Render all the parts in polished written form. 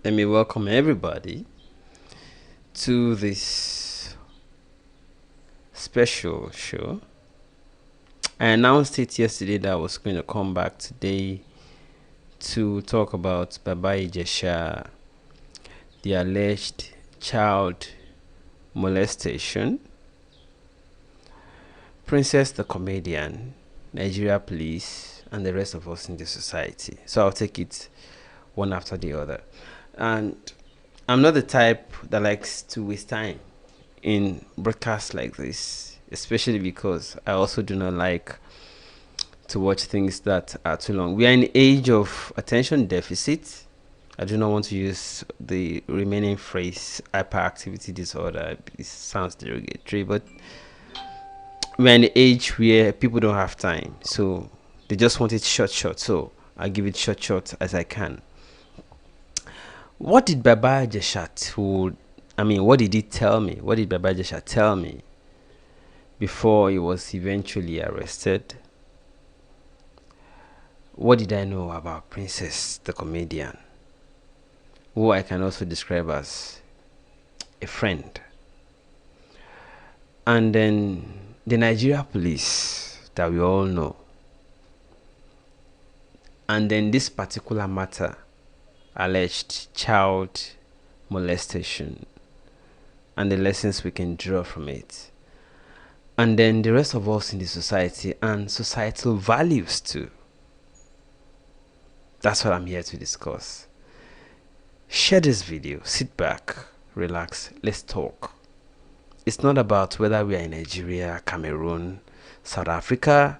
Let me welcome everybody to this special show. I announced it yesterday that I was going to come back today to talk about Babajisha, the alleged child molestation, Princess the comedian, Nigeria police, and the rest of us in the society. So I'll take it one after the other. And I'm not the type that likes to waste time in broadcasts like this, especially because I also do not like to watch things that are too long. We are in the age of attention deficit. I do not want to use the remaining phrase hyperactivity disorder. It sounds derogatory, but we're in the age where people don't have time, so they just want it short. So I give it short as I can. What did Babajisha told? I mean, what did he tell me? What did Babajisha tell me before he was eventually arrested? What did I know about Princess the comedian, who I can also describe as a friend? And then the Nigeria police that we all know. And then this particular matter, alleged child molestation, and the lessons we can draw from it. And then the rest of us in the society and societal values too. That's what I'm here to discuss. Share this video, sit back, relax, let's talk. It's not about whether we are in Nigeria, Cameroon, South Africa,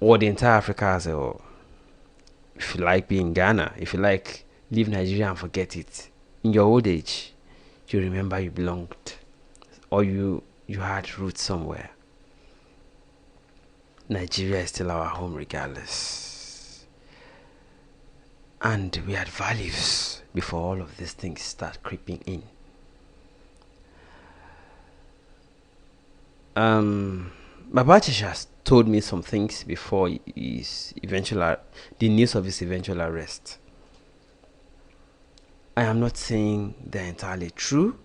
or the entire Africa as a whole. If you like being in Ghana, if you like leave Nigeria and forget it, in your old age, you remember you belonged or you had roots somewhere. Nigeria is still our home regardless. And we had values before all of these things start creeping in. Babajisha told me some things before his eventual the news of his eventual arrest. I am not saying they're entirely true,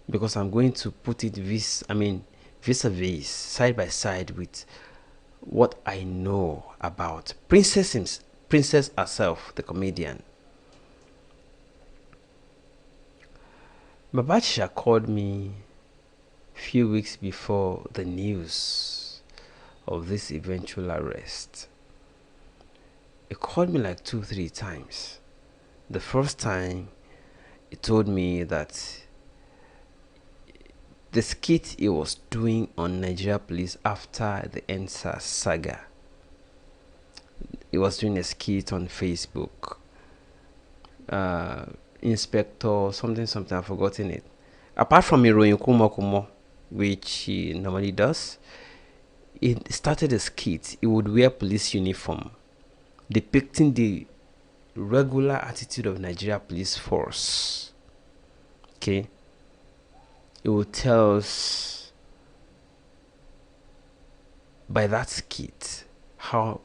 because I'm going to put it vis-a-vis, side by side with what I know about Princess herself, the comedian. Babajisha called me a few weeks before the news of this eventual arrest. He called me like 2-3 times. The first time, he told me that the skit he was doing on Nigeria police after the NSAS saga. He was doing a skit on Facebook. Inspector something, I've forgotten it. Apart from Heroin Kumo, which he normally does, he started a skit. He would wear police uniform, depicting the regular attitude of Nigeria police force. Okay, it will tell us by that skit how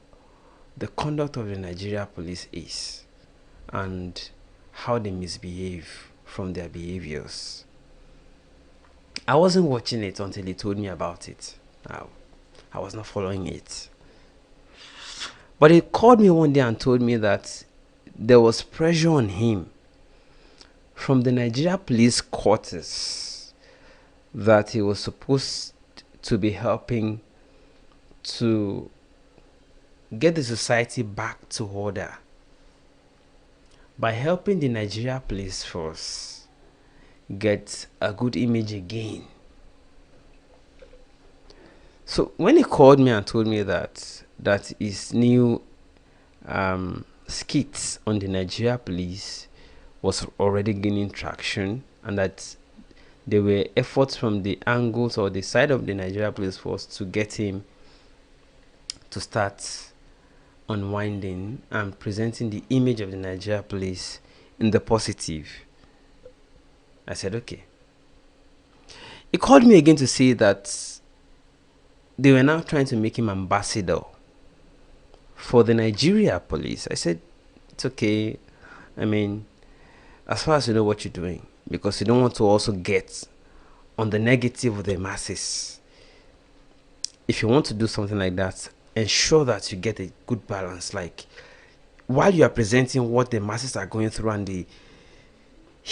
the conduct of the Nigeria police is and how they misbehave from their behaviors. I wasn't watching it until he told me about it. I was not following it. But he called me one day and told me that there was pressure on him from the Nigeria police quarters that he was supposed to be helping to get the society back to order by helping the Nigeria police force get a good image again. So when he called me and told me that his new skits on the Nigeria police was already gaining traction, and that there were efforts from the angles or the side of the Nigeria police force to get him to start unwinding and presenting the image of the Nigeria police in the positive, I said okay. He called me again to say that they were now trying to make him ambassador for the Nigeria police. I said it's okay, I mean, as far as you know what you're doing, because you don't want to also get on the negative of the masses. If you want to do something like that, ensure that you get a good balance. Like, while you are presenting what the masses are going through and the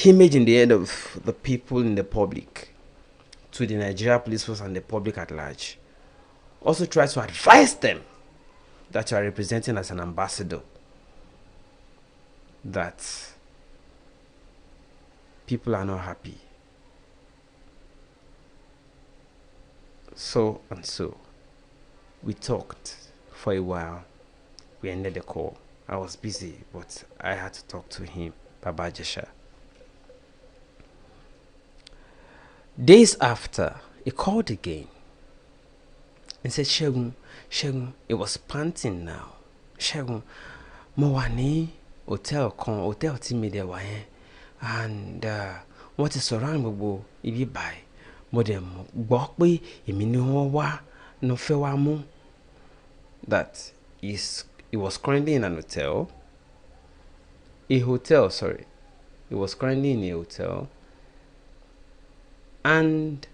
image in the head of the people in the public to the Nigeria police force and the public at large, also try to advise them that you are representing as an ambassador, that people are not happy. So and so. We talked for a while. We ended the call. I was busy, but I had to talk to him, Babajisha. Days after, he called again and said, Shegun, it was panting now. Shegun, Mowani, hotel Timide Waye, and what is around Bobo, if you buy, Modem, Bokby, Iminiwa, no Fewamu. That is, he was currently in an hotel. He was currently in a hotel. And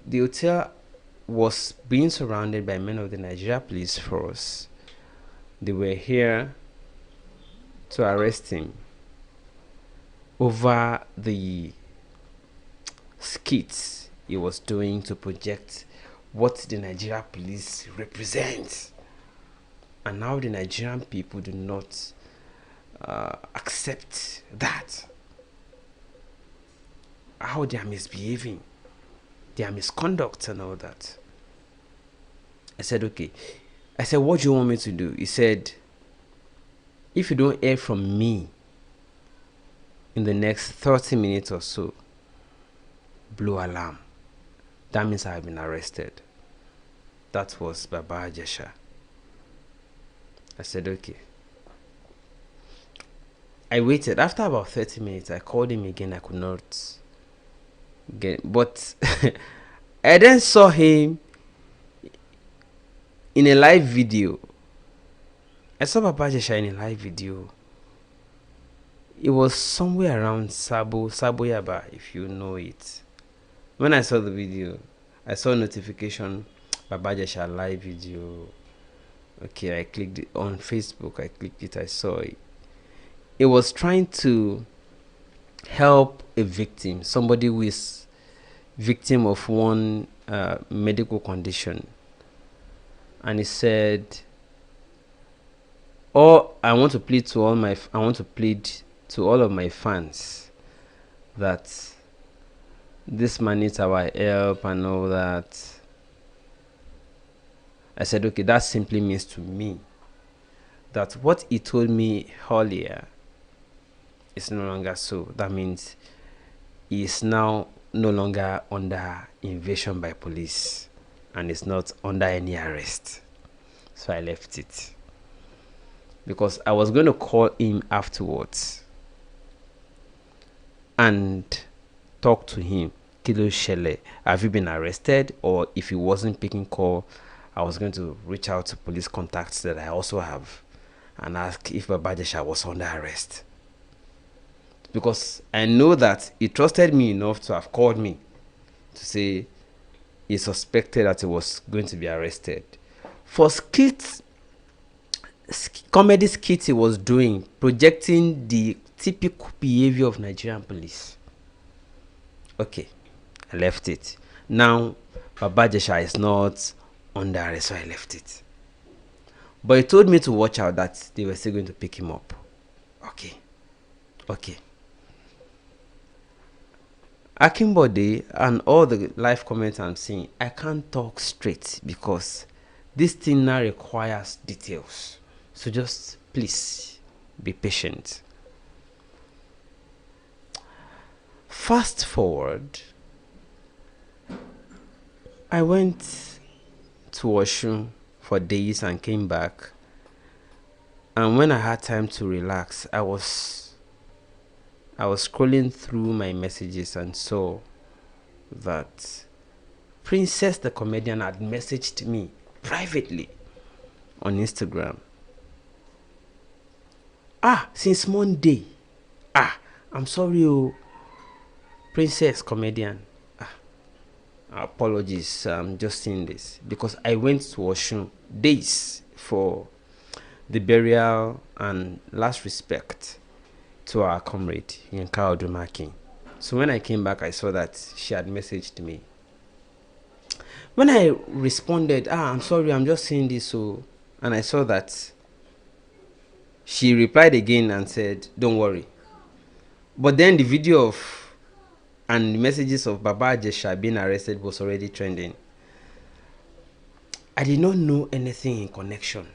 the hotel was being surrounded by men of the Nigeria police force. They were here to arrest him over the skits he was doing to project what the Nigeria police represents. And now the Nigerian people do not accept that. How they are misbehaving, their misconduct and all that. I said, okay. I said, what do you want me to do? He said, if you don't hear from me in the next 30 minutes or so, blow alarm. That means I have been arrested. That was Babajisha. I said, okay. I waited. After about 30 minutes, I called him again. I could not get, but I then saw him in a live video. I saw Babajisha in a live video. It was somewhere around Saboyaba, if you know it. When I saw the video, I saw a notification, Babajisha live video. Okay, I clicked it on Facebook. I clicked it. I saw it. It was trying to help a victim, somebody who is victim of one medical condition, and he said, "Oh, I want to plead to all of my fans that this man needs our help and all that." I said, okay, that simply means to me that what he told me earlier is no longer so. That means he is now no longer under invasion by police and is not under any arrest. So I left it, because I was going to call him afterwards and talk to him. Kilo Shele, have you been arrested? Or if he wasn't picking call, I was going to reach out to police contacts that I also have and ask if Babajisha was under arrest. Because I know that he trusted me enough to have called me to say he suspected that he was going to be arrested. For skits, comedy skits he was doing, projecting the typical behavior of Nigerian police. Okay, I left it. Now, Babajisha is not under arrest, so I left it. But he told me to watch out, that they were still going to pick him up. Okay. Akimbode and all the live comments I'm seeing, I can't talk straight because this thing now requires details. So just please be patient. Fast forward, I went to Oshun for days and came back, and when I had time to relax, I was scrolling through my messages and saw that Princess the comedian had messaged me privately on Instagram Since Monday. I'm sorry, oh, Princess Comedian. Apologies, I'm just saying this because I went to Oshun days for the burial and last respect to our comrade Yinka Odumaki. So when I came back, I saw that she had messaged me. When I responded, I'm sorry, I'm just saying this, so, and I saw that she replied again and said, don't worry. But then the video of and the messages of Babajisha being arrested was already trending. I did not know anything in connection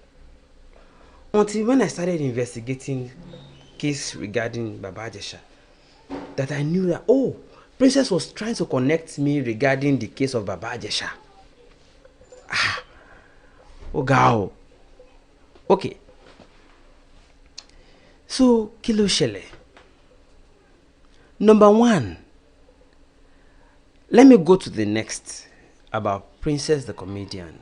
until when I started investigating case regarding Babajisha, that I knew that, oh, Princess was trying to connect me regarding the case of Babajisha. Oh, girl. Okay. So, kilo shele. Number one, let me go to the next about Princess the comedian.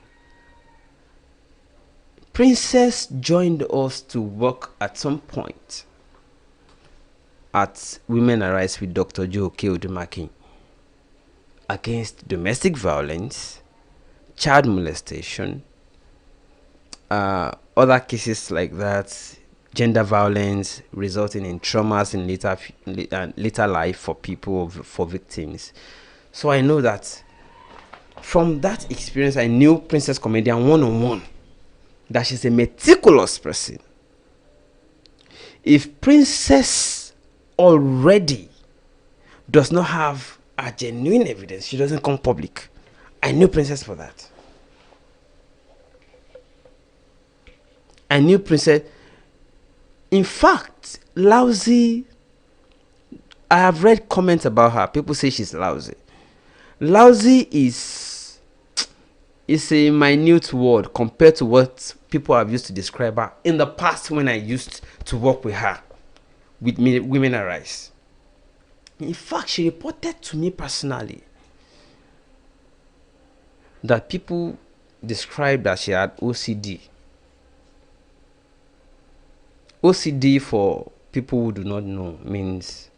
Princess joined us to work at some point at Women Arise with Dr. Joe K. Odumaki against domestic violence, child molestation, other cases like that, gender violence resulting in traumas in later life for people, for victims. So I know that from that experience, I knew Princess Comedian one-on-one, that she's a meticulous person. If Princess already does not have a genuine evidence, she doesn't come public. I knew Princess for that. I knew Princess. In fact, lousy. I have read comments about her. People say she's lousy. Lousy is a minute word compared to what people have used to describe her in the past when I used to work with her with Women Arise. In fact, she reported to me personally that people described that she had OCD. OCD, for people who do not know, means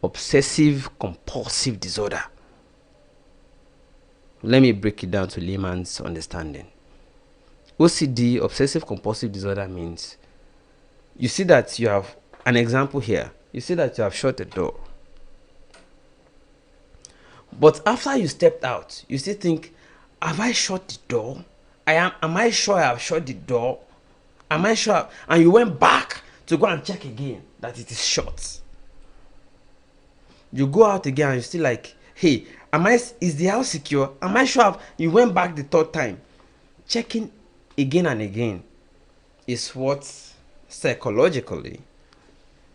obsessive compulsive disorder. Let me break it down to layman's understanding. OCD, obsessive compulsive disorder, means you see that you have an example here. You see that you have shut the door. But after you stepped out, you still think, have I shut the door? Am I sure I have shut the door? Am I sure? And you went back to go and check again that it is shut. You go out again and you're still like, hey, is the house secure? Am I sure? You went back the third time. Checking again and again is what psychologically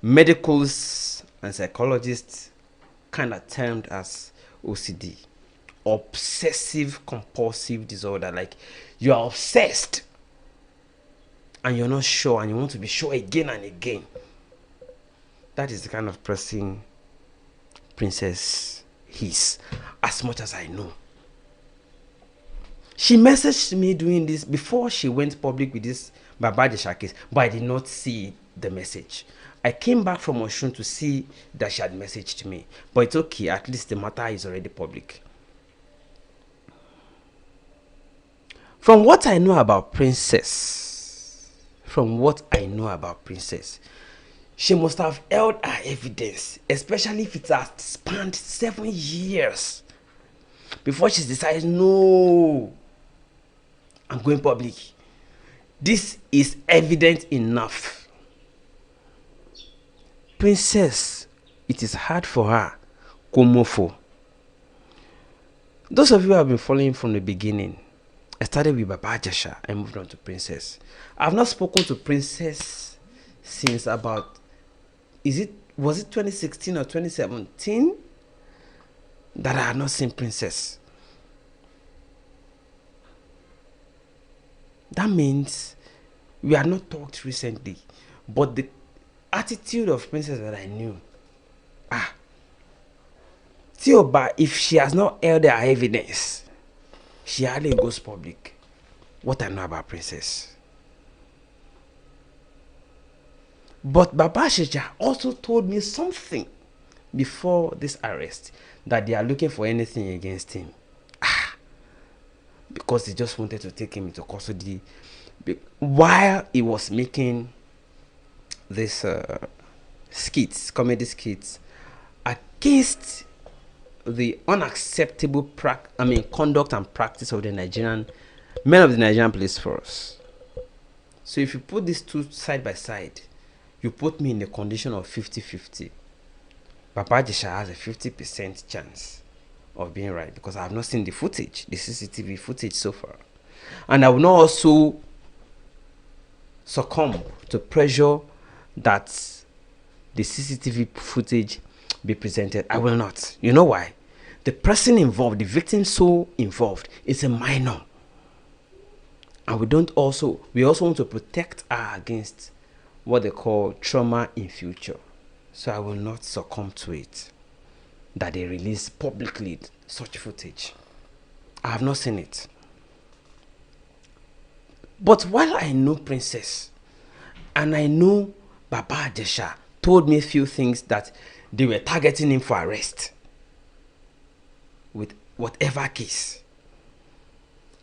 medicals and psychologists kind of termed as OCD, obsessive compulsive disorder. Like you are obsessed and you're not sure and you want to be sure again and again. That is the kind of person Princess is, as much as I know. She messaged me doing this before she went public with this Babajisha case, but I did not see the message. I came back from Oshun to see that she had messaged me, but it's okay, at least the matter is already public. From what I know about Princess, she must have held her evidence, especially if it has spanned 7 years before she decided, no, I'm going public. This is evident enough. Princess, it is hard for her. Komofo. Those of you who have been following from the beginning, I started with Babajisha and moved on to Princess. I've not spoken to Princess since about, was it 2016 or 2017 that I had not seen Princess. That means we had not talked recently, but the attitude of Princess that I knew, Tioba, if she has not held her evidence, she hardly goes public. What I know about Princess. But Babajisha also told me something before this arrest, that they are looking for anything against him. Because they just wanted to take him into custody while he was making this skits, comedy skits, against the unacceptable conduct and practice of the Nigerian men of the Nigerian police force. So if you put these two side by side, you put me in the condition of 50-50. Babajisha has a 50% chance of being right, because I have not seen the footage, the CCTV footage so far. And I will not also succumb to pressure that the CCTV footage be presented. I will not. You know why? The person involved, the victim so involved, is a minor. And we also want to protect her against what they call trauma in future. So I will not succumb to it, that they release publicly such footage. I have not seen it. But while I know Princess and I know Babajisha told me a few things, that they were targeting him for arrest with whatever case,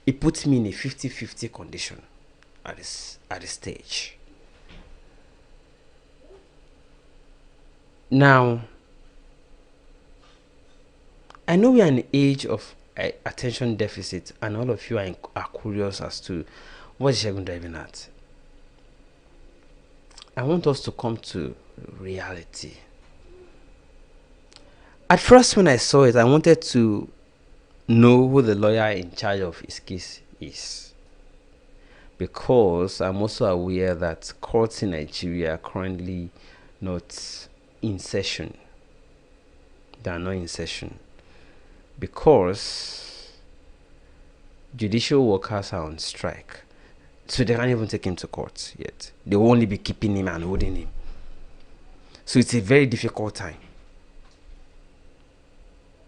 it puts me in a 50-50 condition at this stage. Now, I know we are in an age of attention deficit, and all of you are curious as to what is Segun driving at. I want us to come to reality. At first, when I saw it, I wanted to know who the lawyer in charge of his case is, because I'm also aware that courts in Nigeria are currently not in session. They are not in session because judicial workers are on strike. So they can't even take him to court yet. They will only be keeping him and holding him. So it's a very difficult time.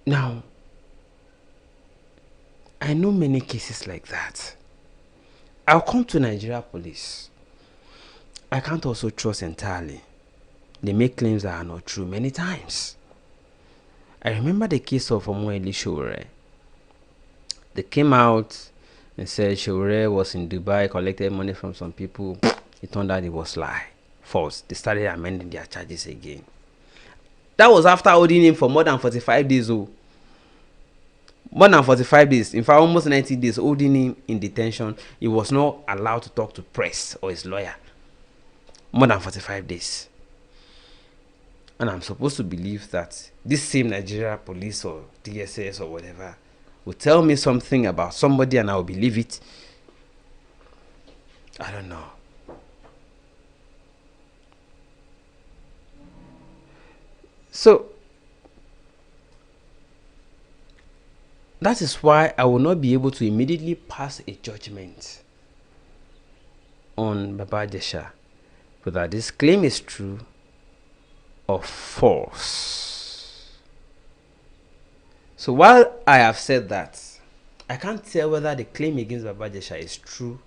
Now, I know many cases like that. I'll come to Nigeria police. I can't also trust entirely. They make claims that are not true many times. I remember the case of Ijesha. They came out and said Showore was in Dubai, collected money from some people. It turned out it was lie, false. They started amending their charges again. That was after holding him for more than 45 days. More than 45 days, in fact almost 90 days, holding him in detention. He was not allowed to talk to press or his lawyer. More than 45 days. And I'm supposed to believe that this same Nigeria police or DSS or whatever will tell me something about somebody and I will believe it. I don't know. So that is why I will not be able to immediately pass a judgment on Babajisha whether this claim is true or false. So while I have said that, I can't tell whether the claim against Babajisha is true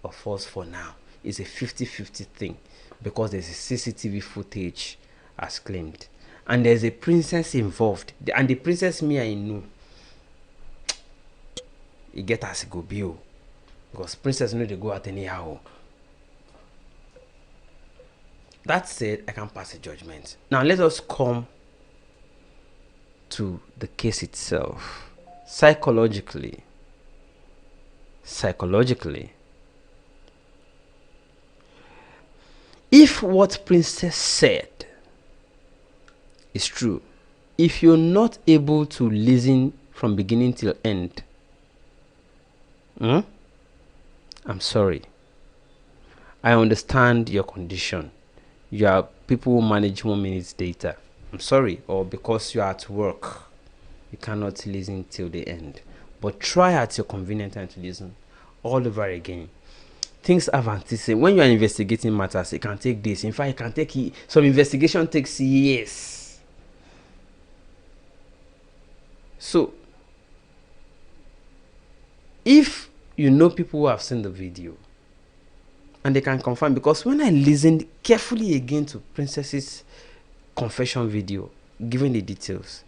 or false for now. It's a 50-50 thing because there's a CCTV footage as claimed. And there's a princess involved. And the princess me I know. You get as a go bill. Because princess know they go out anyhow. That said, I can pass a judgment. Now let us come to the case itself. Psychologically, if what princess said is true, if you're not able to listen from beginning till end, I'm sorry. I understand your condition. You are people who manage 1 minute's data. I'm sorry. Or because you are at work, you cannot listen till the end. But try at your convenient time to listen all over again. Things have anticipated. When you are investigating matters, it can take days. In fact, it can take some investigation takes years. So, if you know people who have seen the video, And they can confirm, because when I listened carefully again to Princess's confession video, giving the details,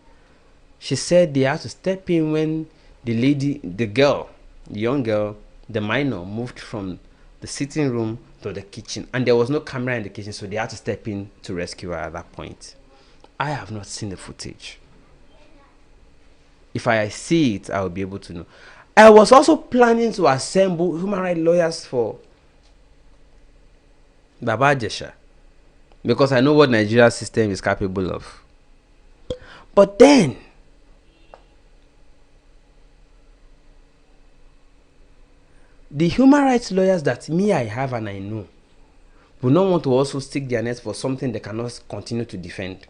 she said they had to step in when the girl, the young girl, the minor, moved from the sitting room to the kitchen, and there was no camera in the kitchen, so they had to step in to rescue her at that point. I have not seen the footage. If I see it, I will be able to know. I was also planning to assemble human rights lawyers for Babajisha, because I know what Nigeria's system is capable of. But then, the human rights lawyers that I have and I know will not want to also stick their necks for something they cannot continue to defend.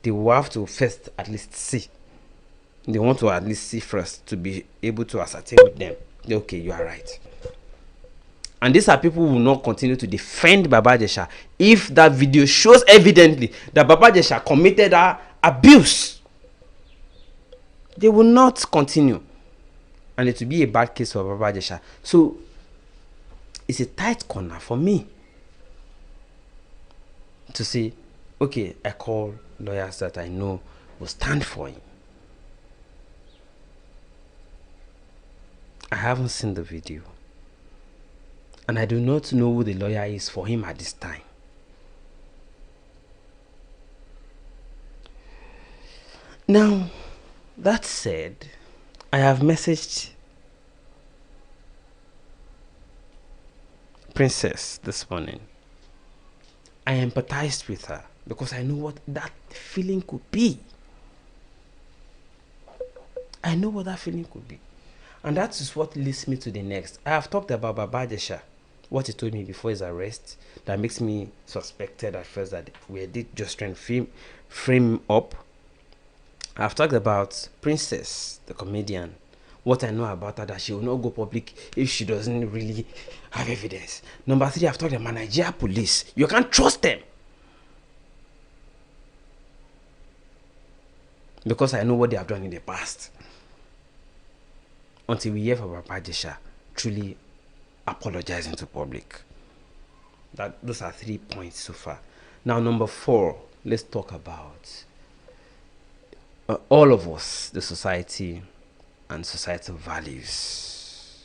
They will have to first at least see. They want to at least see first to be able to ascertain with them. Okay, you are right. And these are people who will not continue to defend Babajisha if that video shows evidently that Babajisha committed abuse. They will not continue. And it will be a bad case for Babajisha. So, it's a tight corner for me to say, okay, I call lawyers that I know will stand for him. I haven't seen the video. And I do not know who the lawyer is for him at this time. Now, that said, I have messaged Princess this morning. I empathized with her because I know what that feeling could be. I know what that feeling could be. And that is what leads me to the next. I have talked about Babajisha, what he told me before his arrest, that makes me suspected at first that we did just trying to frame up. I've talked about Princess, the comedian, what I know about her, that she will not go public if she doesn't really have evidence. Number 3, I've talked about Nigeria police. You can't trust them. Because I know what they have done in the past. Until we hear from Babajisha truly apologizing to public. Those are 3 points so far. Now, number 4, let's talk about all of us, the society and societal values.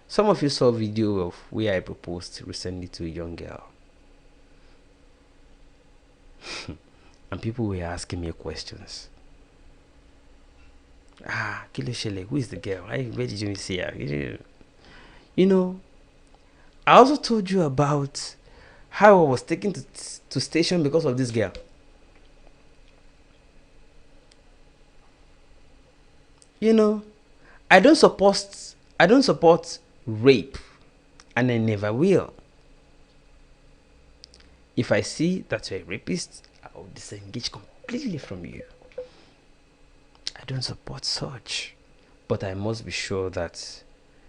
Some of you saw a video of where I proposed recently to a young girl. And people were asking me questions. Kiloshele, who is the girl? Where did you see her? You know, I also told you about how I was taken to station because of this girl. You know, I don't support rape, and I never will. If I see that you're a rapist, I will disengage completely from you. I don't support such, but I must be sure that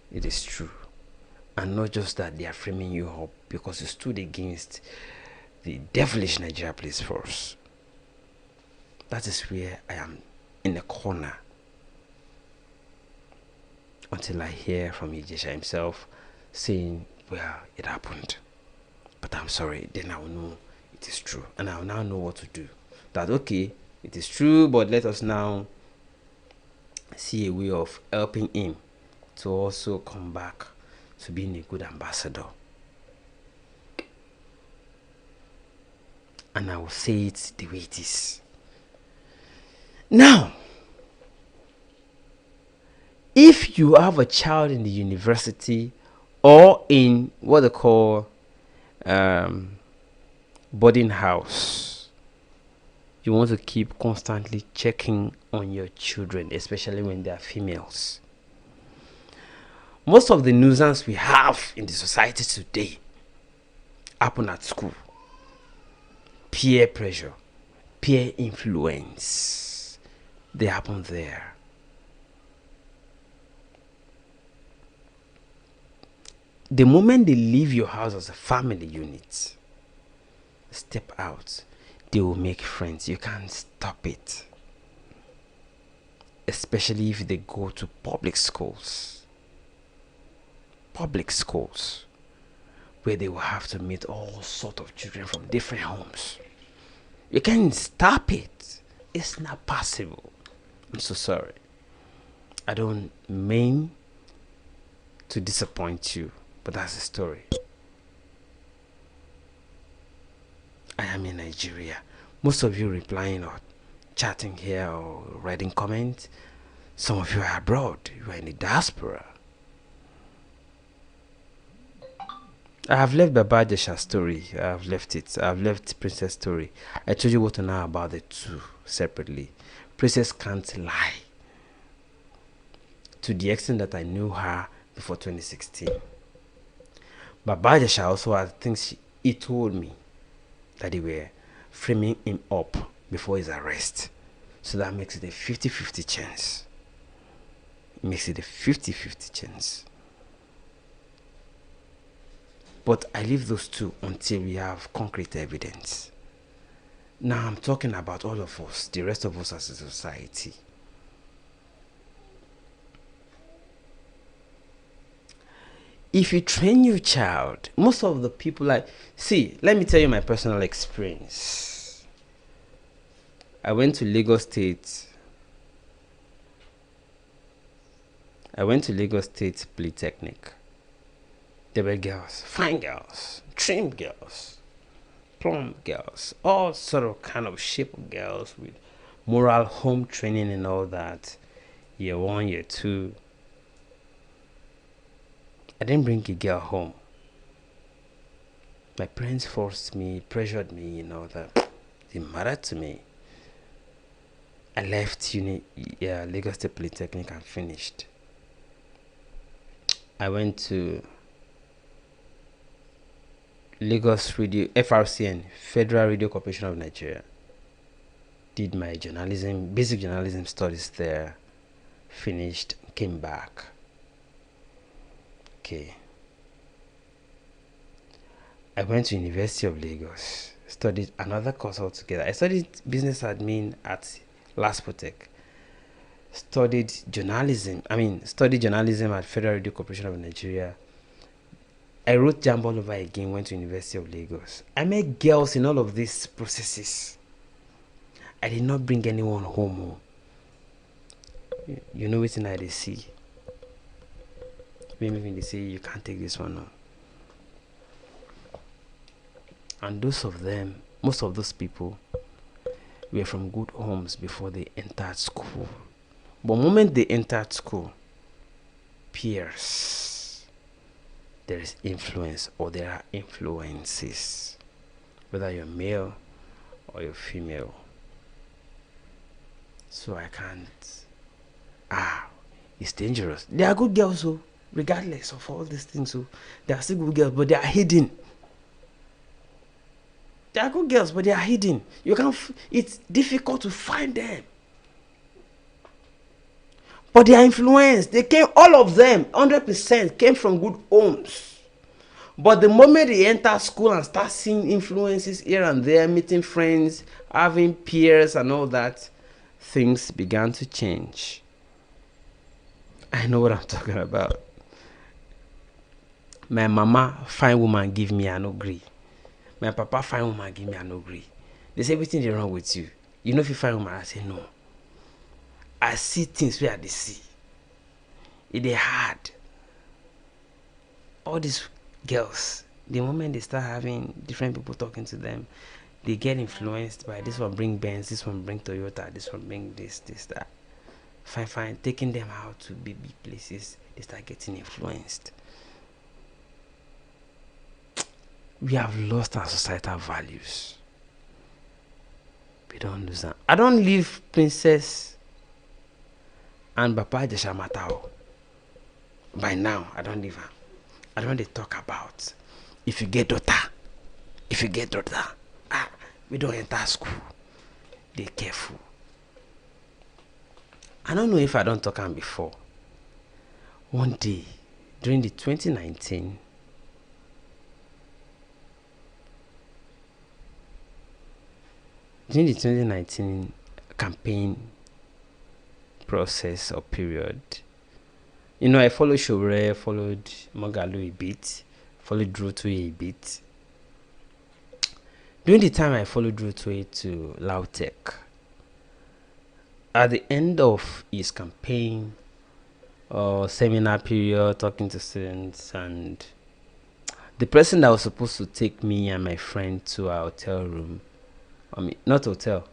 it is true, and not just that they are framing you up because you stood against the devilish Nigeria police force. That is where I am in the corner until I hear from Ijesha himself saying, well, it happened, but I'm sorry. Then I will know it is true, and I will now know what to do. That okay, it is true, but let us now see a way of helping him to also come back to being a good ambassador. And I will say it the way it is. Now, if you have a child in the university or in what they call boarding house, you want to keep constantly checking on your children, especially when they are females. Most of the nuisance we have in the society today happen at school. Peer pressure, peer influence, they happen there. The moment they leave your house as a family unit, step out, they will make friends. You can't stop it. Especially if they go to public schools. Public schools. where they will have to meet all sort of children from different homes. You can't stop it. It's not possible. I'm so sorry. I don't mean to disappoint you, but that's the story. I am in Nigeria. Most of you replying or chatting here or writing comments, some of you are abroad. You are in the diaspora. I have left Babajisha story. I have left it. I have left Princess story. I told you what to know about the two separately. Princess can't lie. To the extent that I knew her before 2016. Babajisha also had things he told me that they were framing him up before his arrest. So that makes it a 50-50 chance. It makes it a 50-50 chance. But I leave those two until we have concrete evidence. Now I'm talking about all of us, the rest of us as a society. If you train your child, most of the people see, let me tell you my personal experience. I went to Lagos State. Polytechnic. There were girls, fine girls, trim girls, plump girls, all sort of kind of shape of girls with moral home training and all that. Year 1, year 2. I didn't bring a girl home. My parents forced me, pressured me, that didn't matter to me. I left Lagos State Polytechnic and finished. I went to Lagos Radio, FRCN, Federal Radio Corporation of Nigeria. Did my basic journalism studies there. Finished, came back. Okay. I went to University of Lagos, studied another course altogether. I studied business admin at Laspotech. Studied journalism at Federal Radio Corporation of Nigeria. I wrote JAMB all over again, went to University of Lagos. I met girls in all of these processes. I did not bring anyone home. You know what I see. Maybe when they say you can't take this one. And most of those people were from good homes before they entered school. But the moment they entered school, peers, there is influence or there are influences, whether you're male or you're female. So I can't. It's dangerous. There are good girls, regardless of all these things, there are still good girls, but they are hidden. There are good girls, but they are hidden. It's difficult to find them. But they are influenced. All of them, 100% came from good homes. But the moment they enter school and start seeing influences here and there, meeting friends, having peers and all that, things began to change. I know what I'm talking about. My mama, fine woman, give me an agree. My papa, fine woman, give me an agree. They say everything is wrong with you. You know if you fine woman, I say no. I see things where they see. It is hard. All these girls, the moment they start having different people talking to them, they get influenced by this one bring Benz, this one bring Toyota, this one bring this, that. Fine, taking them out to big places, they start getting influenced. We have lost our societal values. We don't lose them. I don't leave Princess and Babajisha matter. By now, I don't leave her. I don't want to talk about if you get daughter, we don't enter school. Be careful. I don't know if I don't talk on before. One day, during the 2019 campaign process or period, I followed Showre, followed Mogalu a bit, followed through to a bit. During the time I followed through to it to Lautech, at the end of his campaign or seminar period, talking to students, and the person that was supposed to take me and my friend to our hotel room, I mean, not hotel,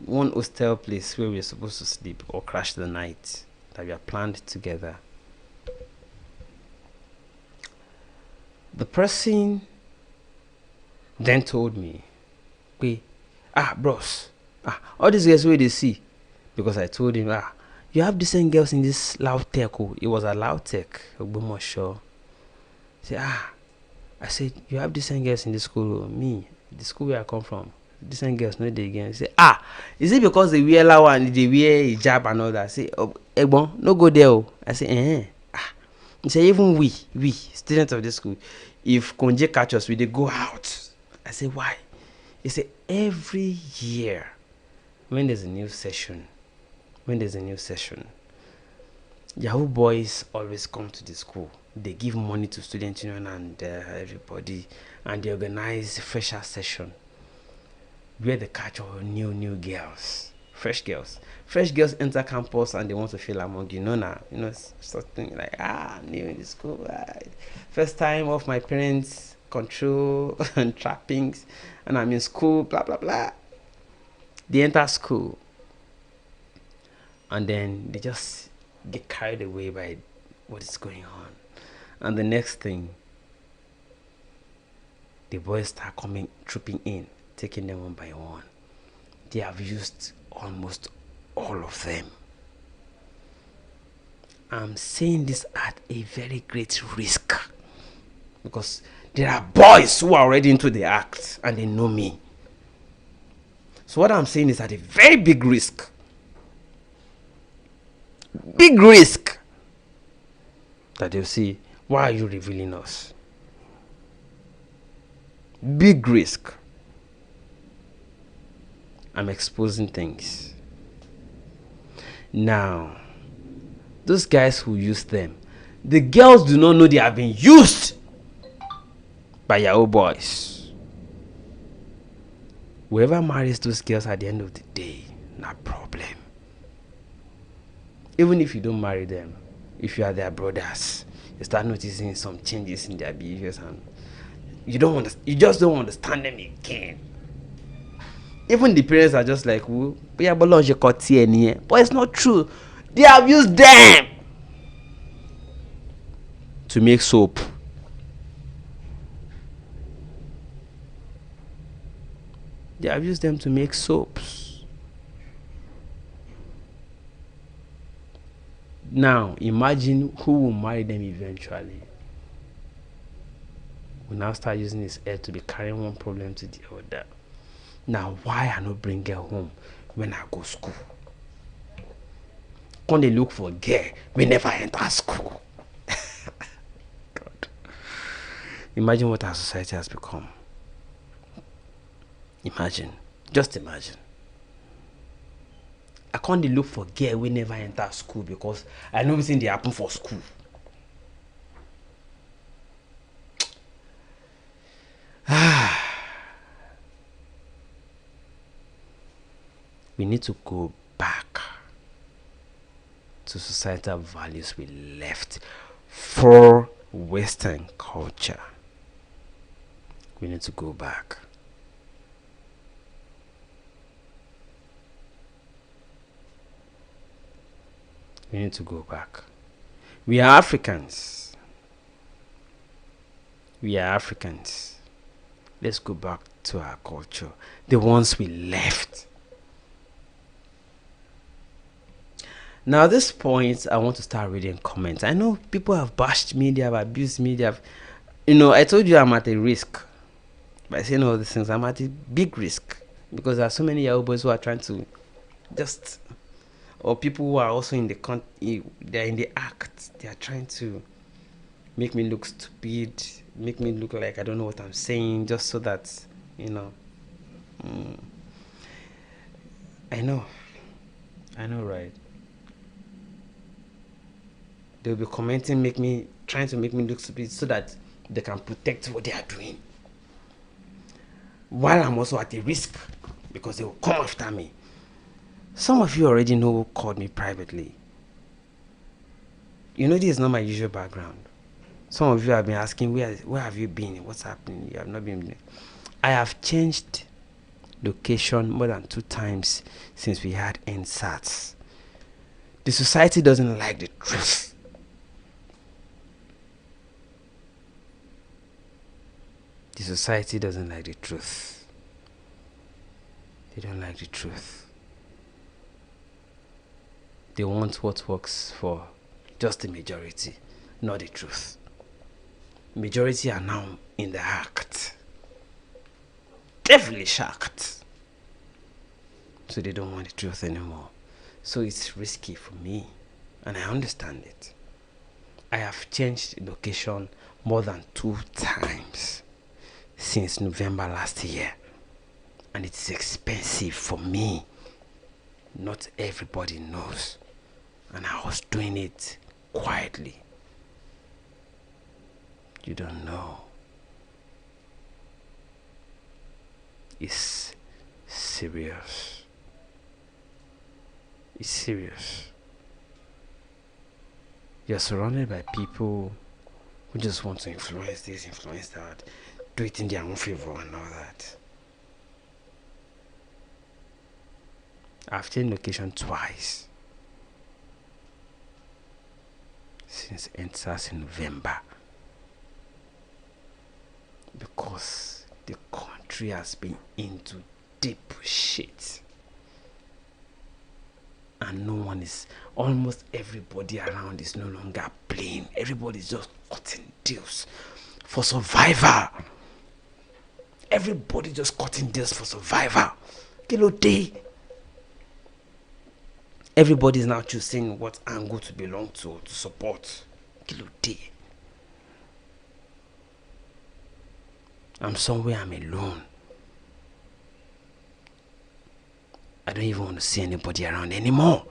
one hostel place where we were supposed to sleep or crash the night that we had planned together. The person then told me, "Wait, bros, all these girls where they see," because I told him, you have decent girls in this Lautech. Oh, it was a Lautech, Ogbomoso. Say, I said, you have decent girls in this school. Oh. Me, the school where I come from, decent girls, no they again. Say, is it because they wear lawa and they wear hijab and all that? Say, Egbon, no go there. Oh. I say, He say, even we students of this school, if Konje catch us, we they go out. I say, why? He say, every year, when there's a new session, Yahoo boys always come to the school. They give money to student union and everybody, and they organize fresher session where they catch all new girls, fresh girls enter campus and they want to feel among something like new in the school, right? First time off my parents' control and trappings, and I'm in school, blah blah blah. They enter school and then they just get carried away by what is going on, and the next thing, the boys start trooping in, taking them one by one. They have used almost all of them. I'm saying this at a very great risk because there are boys who are already into the act and they know me. So what I'm saying is at a very big risk. Big risk that they'll see, why are you revealing us? Big risk. I'm exposing things. Now, those guys who use them, the girls do not know they have been used by Yahoo boys. Whoever marries those girls at the end of the day, no problem. Even if you don't marry them, if you are their brothers, you start noticing some changes in their behaviors and you just don't understand them again. Even the parents are just like, but it's not true. They have used them to make soap. They have used them to make soaps. Now, imagine who will marry them eventually. We now start using his head to be carrying one problem to the other. Now, why I not bring girl home when I go school? When they look for girl, we never enter school. God. Imagine what our society has become. Imagine. Just imagine. I can't look for girl we never enter school because I know everything they happen for school. We need to go back to societal values we left for Western culture. We need to go back. We need to go back. We are Africans. Let's go back to our culture, the ones we left. Now, at this point, I want to start reading comments. I know people have bashed me, they have abused me, I told you I'm at a risk. By saying all these things, I'm at a big risk. Because there are so many Yahoo boys who are trying to or people who are also in they're in the act. They are trying to make me look stupid, make me look like I don't know what I'm saying, just so that, I know, right? They'll be commenting, trying to make me look stupid so that they can protect what they are doing. While I'm also at a risk because they will come after me. Some of you already know who called me privately. You know this is not my usual background. Some of you have been asking, where have you been? What's happening? You have not been. I have changed location more than 2 times since we had NSATs. The society doesn't like the truth. The society doesn't like the truth. They don't like the truth. They want what works for just the majority, not the truth. Majority are now in the act. Devilish act. So they don't want the truth anymore. So it's risky for me, and I understand it. I have changed location more than 2 times since November last year, and it's expensive for me. Not everybody knows, and I was doing it quietly. You don't know. It's serious. It's serious. You're surrounded by people who just want to influence this, influence that, do it in their own favor and all that. I've changed location twice since NSAS in November because the country has been into deep shit. And no one is, almost everybody around is no longer playing. Everybody's just cutting deals for survival. Everybody just cutting deals for survival. Kilo day. Everybody is now choosing what angle to belong to support. Kilo day. I'm somewhere, I'm alone. I don't even want to see anybody around anymore.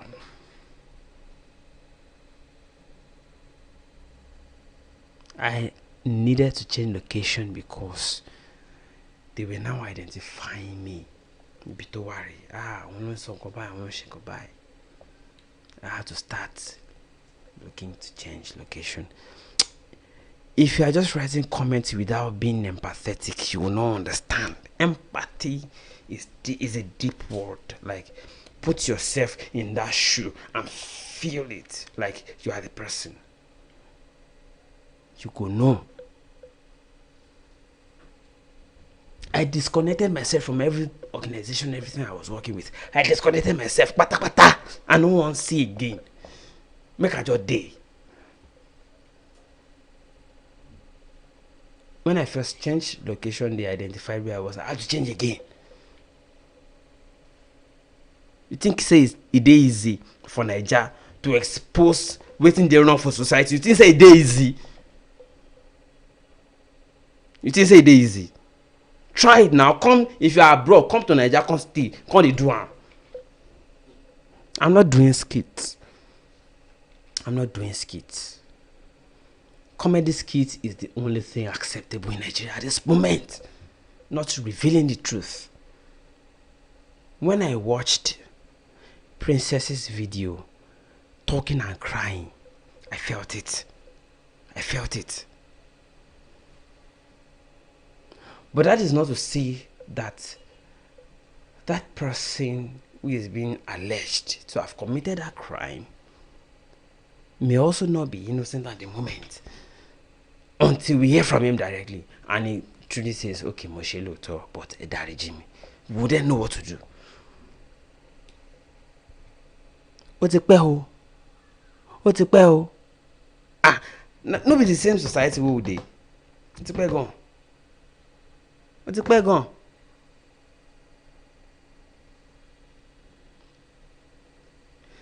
I needed to change location because they were now identifying me. Bitowari. I had to start looking to change location. If you are just writing comments without being empathetic, you will not understand. Empathy is a deep word. Like, put yourself in that shoe and feel it like you are the person. You go know. I disconnected myself from every organization, everything I was working with. I disconnected myself. Pata pata. I don't want to see again. Make a just day. When I first changed location, they identified where I was. I had to change again. You think say it easy for Nigeria to expose waiting they run for society? You think say it easy? You think say it easy? Try it now. Come, if you are abroad, come to Nigeria, come stay, come dey do am. I'm not doing skits. I'm not doing skits. Comedy skit is the only thing acceptable in Nigeria at this moment. Not revealing the truth. When I watched Princess's video, talking and crying, I felt it. I felt it. But that is not to say that that person who is being alleged to have committed a crime may also not be innocent at the moment until we hear from him directly and he truly says, okay, Moshe Loto, but Edariji me. We wouldn't know what to do. What's it peho? What's it peho? Ah, no be the same society we would. What's it peho? What's it peho?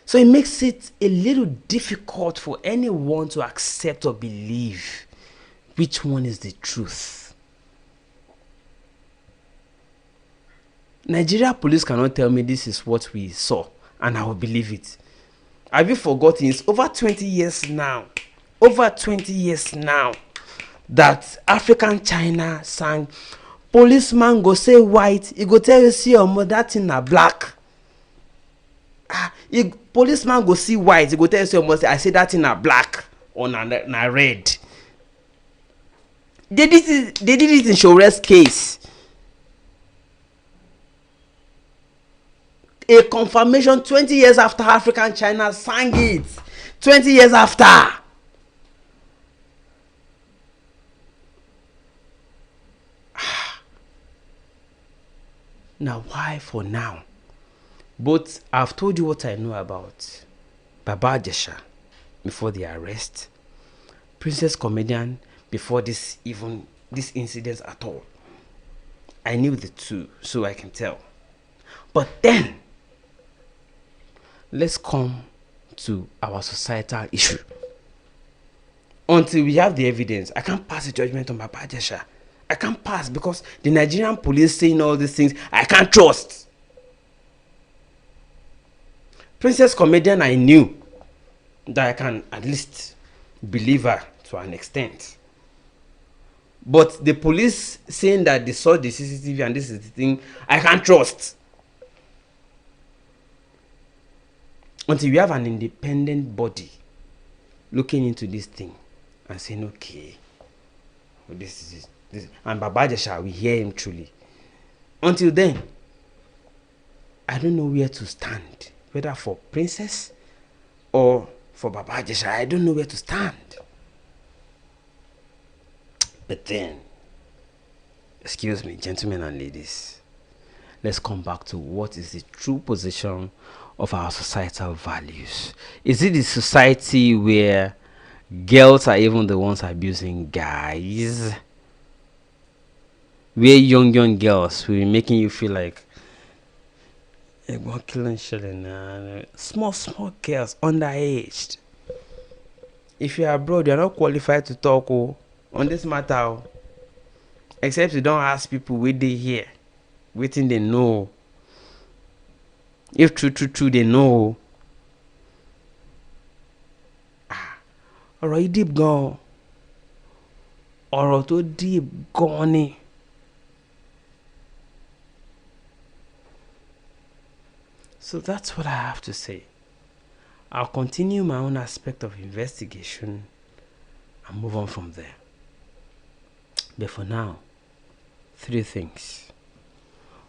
So it makes it a little difficult for anyone to accept or believe which one is the truth. Nigeria police cannot tell me this is what we saw and I will believe it. Have you forgotten? It's over 20 years now. Over 20 years now. that African China sang. Policeman go say white, he go tell you see your mother thing na black. Policeman go see white, he go tell you see your mother, I say that thing na black or na red. They did it in Shore's case. A confirmation 20 years after African China sang it. 20 years after. Now, why for now? But I've told you what I know about Babajisha before the arrest, Princess Comedian before this incident at all. I knew the two, so I can tell. But then, let's come to our societal issue. Until we have the evidence, I can't pass a judgment on Babajisha. I can't pass because the Nigerian police saying all these things, I can't trust. Princess Comedian, I knew that I can at least believe her to an extent. But the police saying that they saw the CCTV and this is the thing, I can't trust. Until we have an independent body looking into this thing and saying, okay, well, this is it. And Babajisha, we hear him truly. Until then, I don't know where to stand. Whether for Princess or for Babajisha, I don't know where to stand. But then, excuse me, gentlemen and ladies, let's come back to what is the true position of our societal values. Is it the society where girls are even the ones abusing guys? Where young girls will be making you feel like small girls underaged. If you are abroad, you are not qualified to talk on this matter, except you don't ask people where they hear, waiting they know. If true they know. Ọ̀rọ̀ yìí deep gan. Ọ̀rọ̀ tó deep gan ni. So that's what I have to say. I'll continue my own aspect of investigation and move on from there. But for now, 3 things.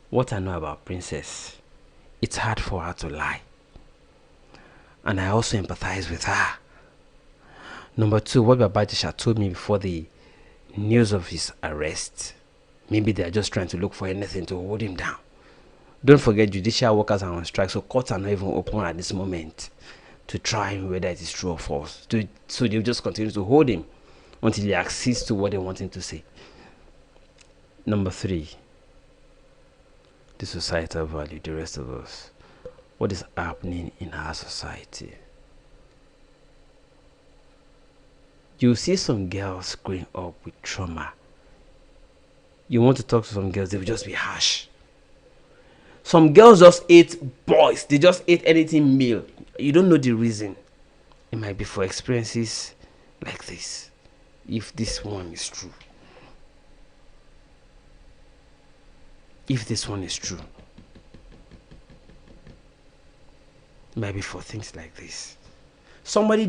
What I know about Princess, it's hard for her to lie. And I also empathize with her. Number 2, what Babajisha told me before the news of his arrest. Maybe they're just trying to look for anything to hold him down. Don't forget, judicial workers are on strike, so courts are not even open at this moment to try whether it is true or false. So they'll just continue to hold him until he accedes to what they want him to say. Number 3, the societal value, the rest of us. What is happening in our society? You see some girls growing up with trauma. You want to talk to some girls, they will just be harsh. Some girls just hate boys. They just hate anything male. You don't know the reason. It might be for experiences like this. If this one is true. If this one is true. It might be for things like this. Somebody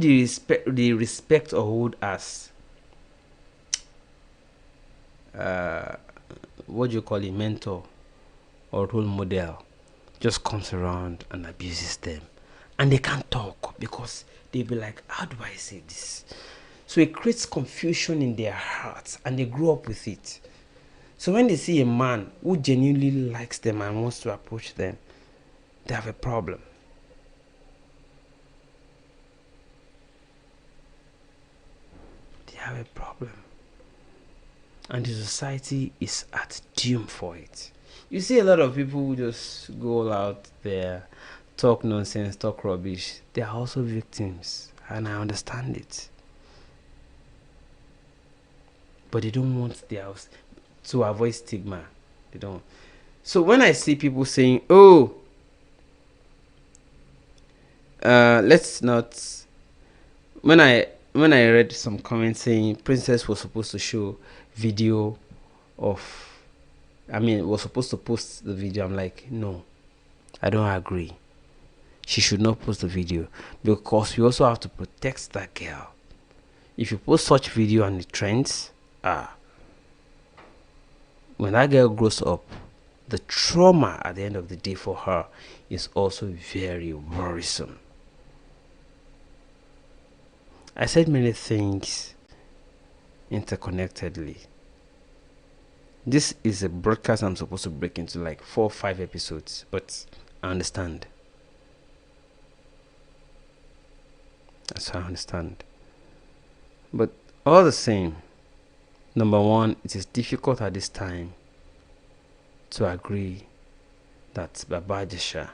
they respect or hold as what do you call it, mentor or role model, just comes around and abuses them, and they can't talk because they'll be like, how do I say this? So it creates confusion in their hearts and they grow up with it. So when they see a man who genuinely likes them and wants to approach them, they have a problem. They have a problem. And the society is at doom for it. You see a lot of people who just go out there, talk nonsense, talk rubbish. They are also victims, and I understand it. But they don't want their house to avoid stigma. They don't. So when I see people saying, "Oh, let's not," when I when I read some comments saying Princess was supposed to show video of, was supposed to post the video, I'm like, no, I don't agree. She should not post the video, because we also have to protect that girl. If you post such video and it trends, when that girl grows up, the trauma at the end of the day for her is also very worrisome. I said many things interconnectedly. This is a broadcast I'm supposed to break into like 4 or 5 episodes, but I understand. That's how I understand. But all the same, number one, it is difficult at this time to agree that Babajisha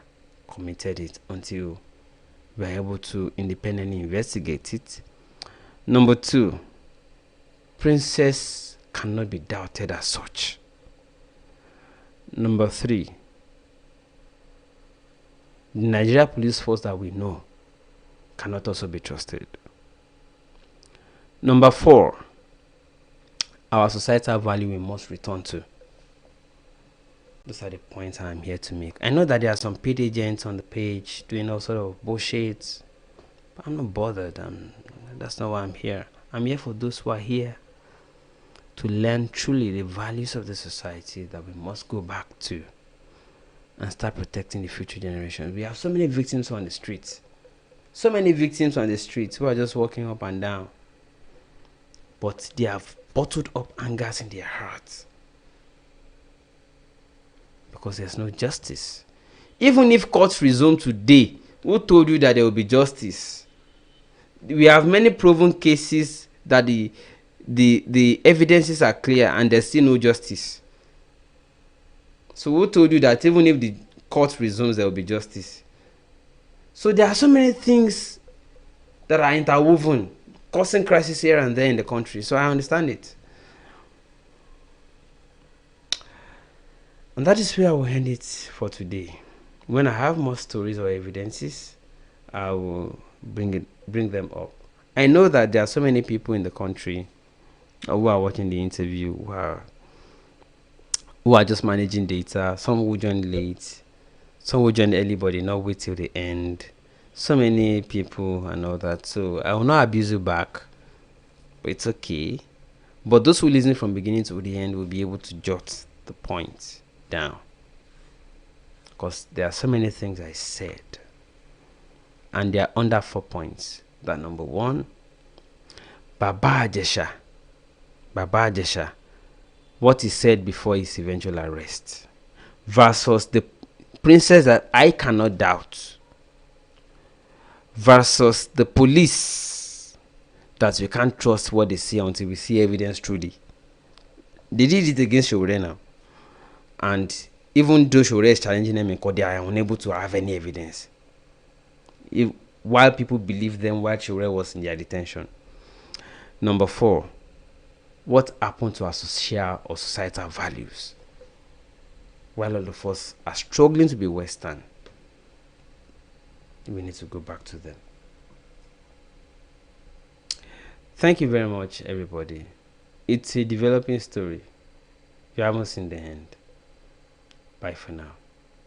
committed it until we are able to independently investigate it. Number two, Princess cannot be doubted as such. Number three, the Nigeria police force that we know cannot also be trusted. Number four, our societal value we must return to. Those are the points I'm here to make. I know that there are some paid agents on the page doing all sort of bullshit, but I'm not bothered. That's not why I'm here. I'm here for those who are here to learn truly the values of the society that we must go back to and start protecting the future generations. We have so many victims on the streets. So many victims on the streets who are just walking up and down, but they have bottled up angers in their hearts because there's no justice. Even if courts resume today, who told you that there will be justice? We have many proven cases that the evidences are clear and there's still no justice. So who told you that even if the court resumes, there will be justice? So there are so many things that are interwoven, causing crisis here and there in the country. So I understand it. And that is where I will end it for today. When I have more stories or evidences, I will bring them up. I know that there are so many people in the country who are watching the interview who are just managing data. Some will join late, some will join early, but they not wait till the end. So many people and all that. So I will not abuse you back, but it's okay. But those who listen from beginning to the end will be able to jot the points down, because there are so many things I said, and they are under 4 points. That number one, Babajisha, what he said before his eventual arrest, versus the princess that I cannot doubt, versus the police that we can't trust what they say until we see evidence truly. They did it against Shore now, and even though Shore is challenging them in court, they are unable to have any evidence. While people believe them while Shore was in their detention. Number four, what happened to our social or societal values? While all of us are struggling to be Western, we need to go back to them. Thank you very much, everybody. It's a developing story. You haven't seen the end. Bye for now.